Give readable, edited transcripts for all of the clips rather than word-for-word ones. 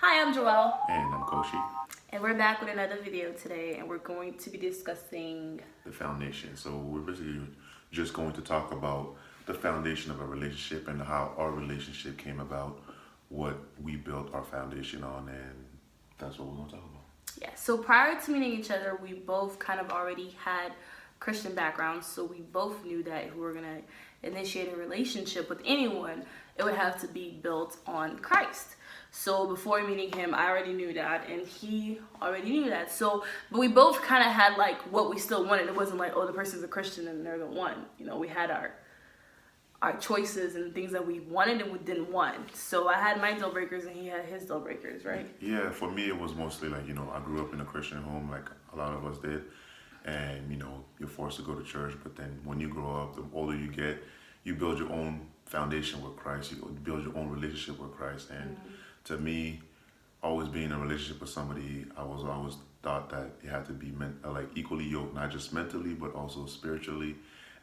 Hi, I'm Joelle, And I'm Koshi, and we're back with another video today, and we're going to be discussing. the foundation. So we're basically just going to talk about the foundation of a relationship and how our relationship came about, what we built our foundation on, and that's what we're going to talk about. Yeah, so prior to meeting each other, we both kind of already had Christian backgrounds, so we both knew that if we were going to initiate a relationship with anyone, it would have to be built on Christ. So before meeting him, I already knew that, and he already knew that. So, but we both kind of had like what we still wanted. It wasn't like, oh, the person's a Christian and they're the one. You know, we had our choices and things that we wanted and we didn't want. So I had my deal breakers and he had his deal breakers, right? Yeah, for me, it was mostly like, I grew up in a Christian home like a lot of us did. And, you're forced to go to church. But then when you grow up, the older you get, you build your own foundation with Christ. You build your own relationship with Christ. And to me, always being in a relationship with somebody, I was always thought that it had to be like equally yoked, not just mentally, but also spiritually.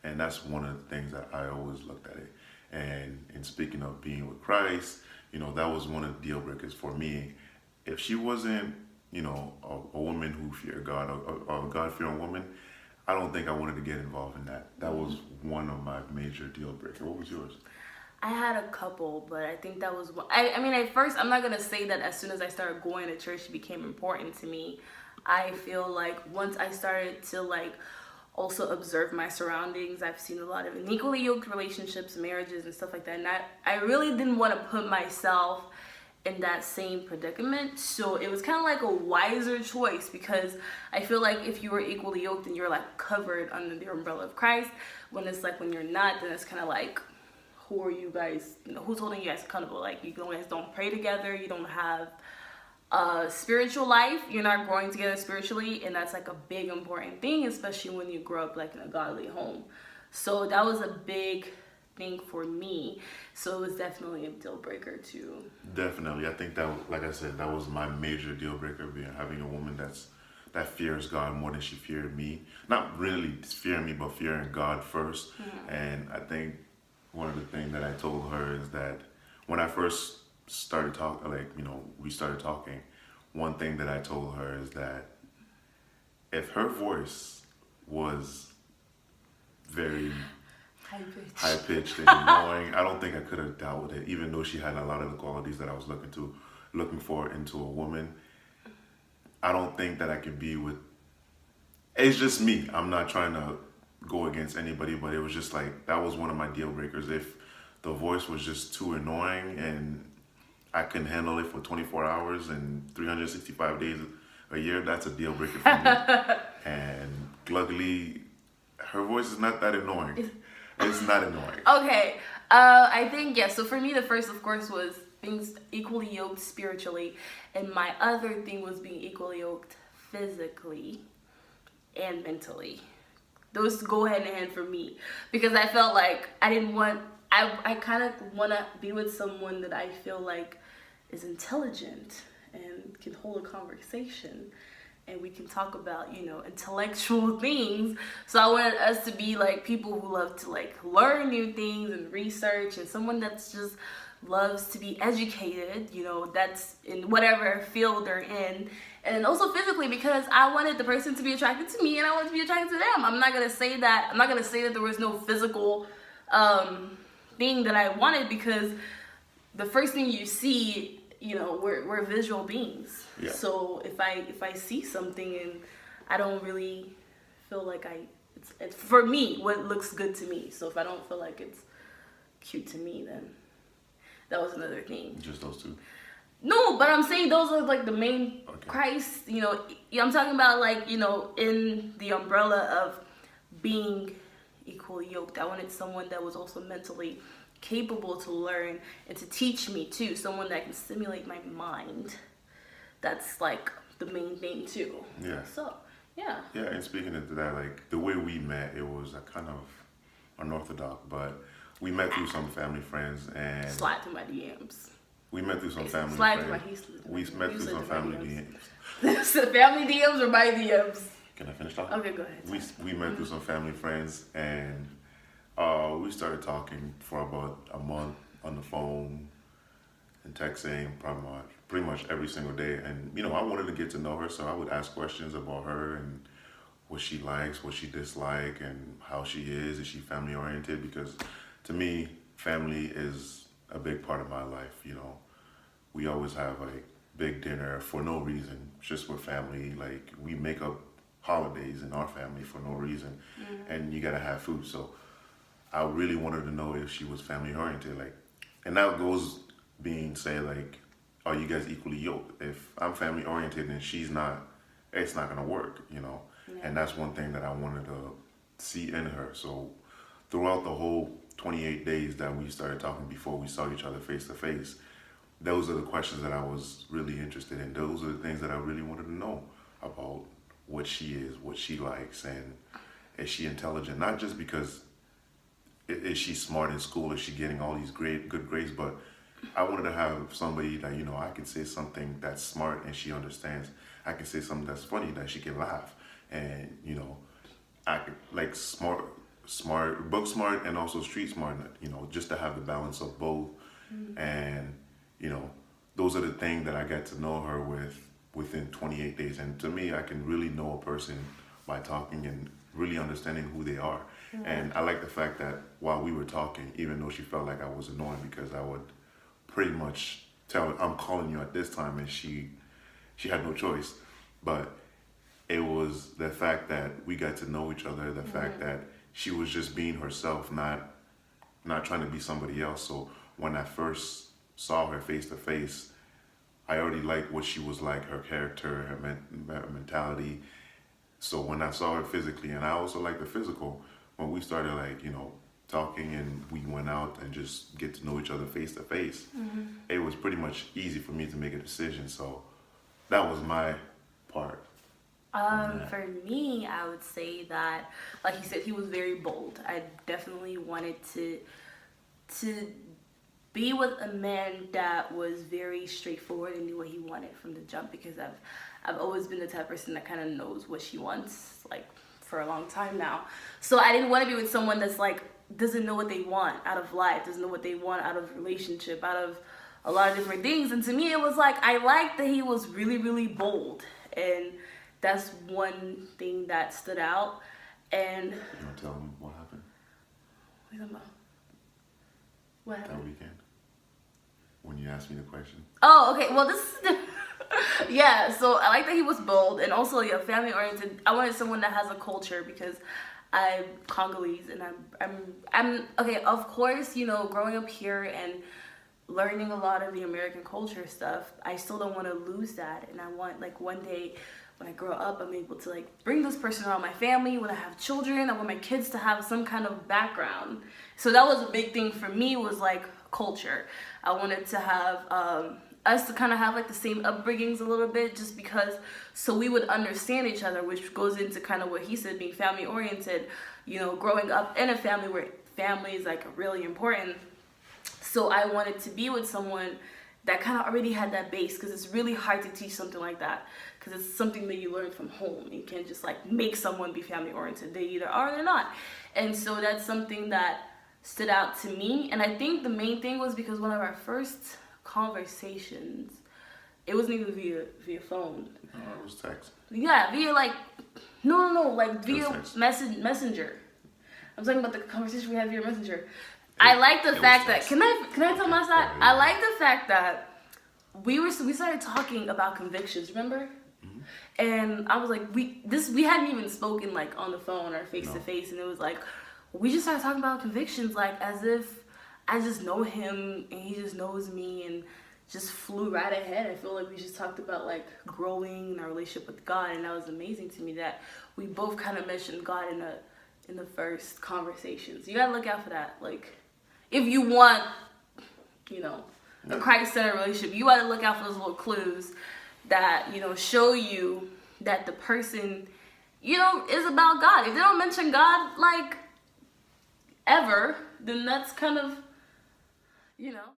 And that's one of the things that I always looked at it. And in speaking of being with Christ, that was one of the deal breakers for me. If she wasn't, a woman who feared God, a God-fearing woman, I don't think I wanted to get involved in that. That was one of my major deal breakers. What was yours? I had a couple, but I think that was one. I mean, at first, I'm not going to say that as soon as I started going to church, it became important to me. I feel like once I started to also observe my surroundings, I've seen a lot of unequally yoked relationships, marriages, and stuff like that. And I really didn't want to put myself in that same predicament. So it was kind of like a wiser choice because I feel like if you were equally yoked and you're like covered under the umbrella of Christ, when it's like when you're not, then it's kind of like, who are you guys, who's holding you guys accountable? Like, you guys don't pray together, you don't have a spiritual life, you're not growing together spiritually, and that's like a big important thing, especially when you grow up like in a godly home. So that was a big thing for me. So it was definitely a deal breaker too. Definitely. I think that, like I said, that was my major deal breaker, being having a woman that fears God more than she feared me. Not really fearing me, but fearing God first. And I think one of the things that I told her is that when I first started talking, we started talking, one thing that I told her is that if her voice was very high pitched and annoying, I don't think I could have dealt with it, even though she had a lot of the qualities that I was looking for into a woman. I don't think that I could be with. It's just me. I'm not trying to go against anybody, but it was just like that was one of my deal breakers. If the voice was just too annoying and I couldn't handle it for 24 hours and 365 days a year, that's a deal breaker for me. And luckily, her voice is not that annoying. It's not annoying. Okay, I think, yeah, so for me the first of course was being equally yoked spiritually, and my other thing was being equally yoked physically and mentally. Those go hand in hand for me because I felt like I kind of want to be with someone that I feel like is intelligent and can hold a conversation and we can talk about, intellectual things. So I wanted us to be like people who love to learn new things and research, and someone that's just loves to be educated, that's in whatever field they're in. And also physically, because I wanted the person to be attracted to me and I wanted to be attracted to them. I'm not gonna say that there was no physical thing that I wanted, because the first thing you see, we're visual beings. Yeah. So if I see something and I don't really feel like it's for me what looks good to me. So if I don't feel like it's cute to me, then that was another thing. Just those two. No, but I'm saying those are like the main. Okay. Christ, I'm talking about in the umbrella of being equally yoked. I wanted someone that was also mentally capable to learn and to teach me too. Someone that can stimulate my mind. That's like the main thing too. Yeah. So, yeah. Yeah, and speaking of that, the way we met, it was a kind of unorthodox, but we met through some family friends and Slide to my DMs. we met through some family Slide to friends. my We met through some family DMs. Family DMs or my DMs? Can I finish talking? Okay, go ahead. We met through some family friends and we started talking for about a month on the phone. and texting pretty much every single day. And you know, I wanted to get to know her, so I would ask questions about her and what she likes, what she dislikes, and how she is. Is she family oriented? Because to me, family is a big part of my life. You know, we always have like big dinner for no reason, just with family. Like we make up holidays in our family for no reason, and you gotta have food. So I really wanted to know if she was family oriented. Like, and that goes being said, like, are you guys equally yoked? If I'm family oriented and she's not, it's not gonna work, you know. Yeah. And that's one thing that I wanted to see in her. So throughout the whole 28 days that we started talking before we saw each other face to face, those are the questions that I was really interested in. Those are the things that I really wanted to know about what she is, what she likes, and is she intelligent? Not just because is she smart in school, is she getting all these good grades, but I wanted to have somebody that, you know, I can say something that's smart and she understands. I can say something that's funny that she can laugh. And, you know, I could like smart, book smart and also street smart, you know, just to have the balance of both. And, you know, those are the things that I got to know her within 28 days. And to me, I can really know a person by talking and really understanding who they are. And I like the fact that while we were talking, even though she felt like I was annoying, because I would pretty much tell her, I'm calling you at this time, and she had no choice. But it was the fact that we got to know each other, the fact that she was just being herself, not trying to be somebody else. So when I first saw her face to face, I already liked what she was like, her character, her mentality. So when I saw her physically, and I also like the physical, when we started like, you know, talking and we went out and just get to know each other face to face, it was pretty much easy for me to make a decision. So that was my part. For me, I would say that, like he said, he was very bold. I definitely wanted to be with a man that was very straightforward and knew what he wanted from the jump, because I've always been the type of person that kind of knows what she wants, like, for a long time now. So I didn't want to be with someone that's like doesn't know what they want out of life, doesn't know what they want out of relationship, out of a lot of different things. And to me, it was like I liked that he was really, really bold, and that's one thing that stood out. And You want to tell them what happened wait a minute. What that happened? weekend when you asked me the question? Oh, okay. Well, this is yeah. So I like that he was bold, and also family oriented. I wanted someone that has a culture, because I'm Congolese, and I'm okay. Of course, you know, growing up here and learning a lot of the American culture stuff, I still don't want to lose that, and I want, like, one day when I grow up, I'm able to like bring this person around my family. When I have children, I want my kids to have some kind of background. So that was a big thing for me, was like culture. I wanted to have us to kind of have like the same upbringings a little bit, just because, so we would understand each other, which goes into kind of what he said, being family oriented, you know, growing up in a family where family is like really important. So I wanted to be with someone that kind of already had that base, because it's really hard to teach something like that, because it's something that you learn from home. You can't just like make someone be family oriented. They either are or they're not. And so that's something that stood out to me. And I think the main thing was because one of our first conversations, it wasn't even via phone. No, it was text. Yeah, via like like via text. messenger. I'm talking about the conversation we had via messenger. I like the it fact was that text. can I tell my side? I like the fact that we started talking about convictions, remember? And I was like, we hadn't even spoken like on the phone or face to face, and it was like we just started talking about convictions, like as if I just know him and he just knows me, and just flew right ahead. I feel like we just talked about like growing in our relationship with God, and that was amazing to me that we both kind of mentioned God in the first conversations. You gotta look out for that. Like, if you want, you know, a Christ-centered relationship, you gotta look out for those little clues that, you know, show you that the person, you know, is about God. If they don't mention God like ever, then that's kind of, you know.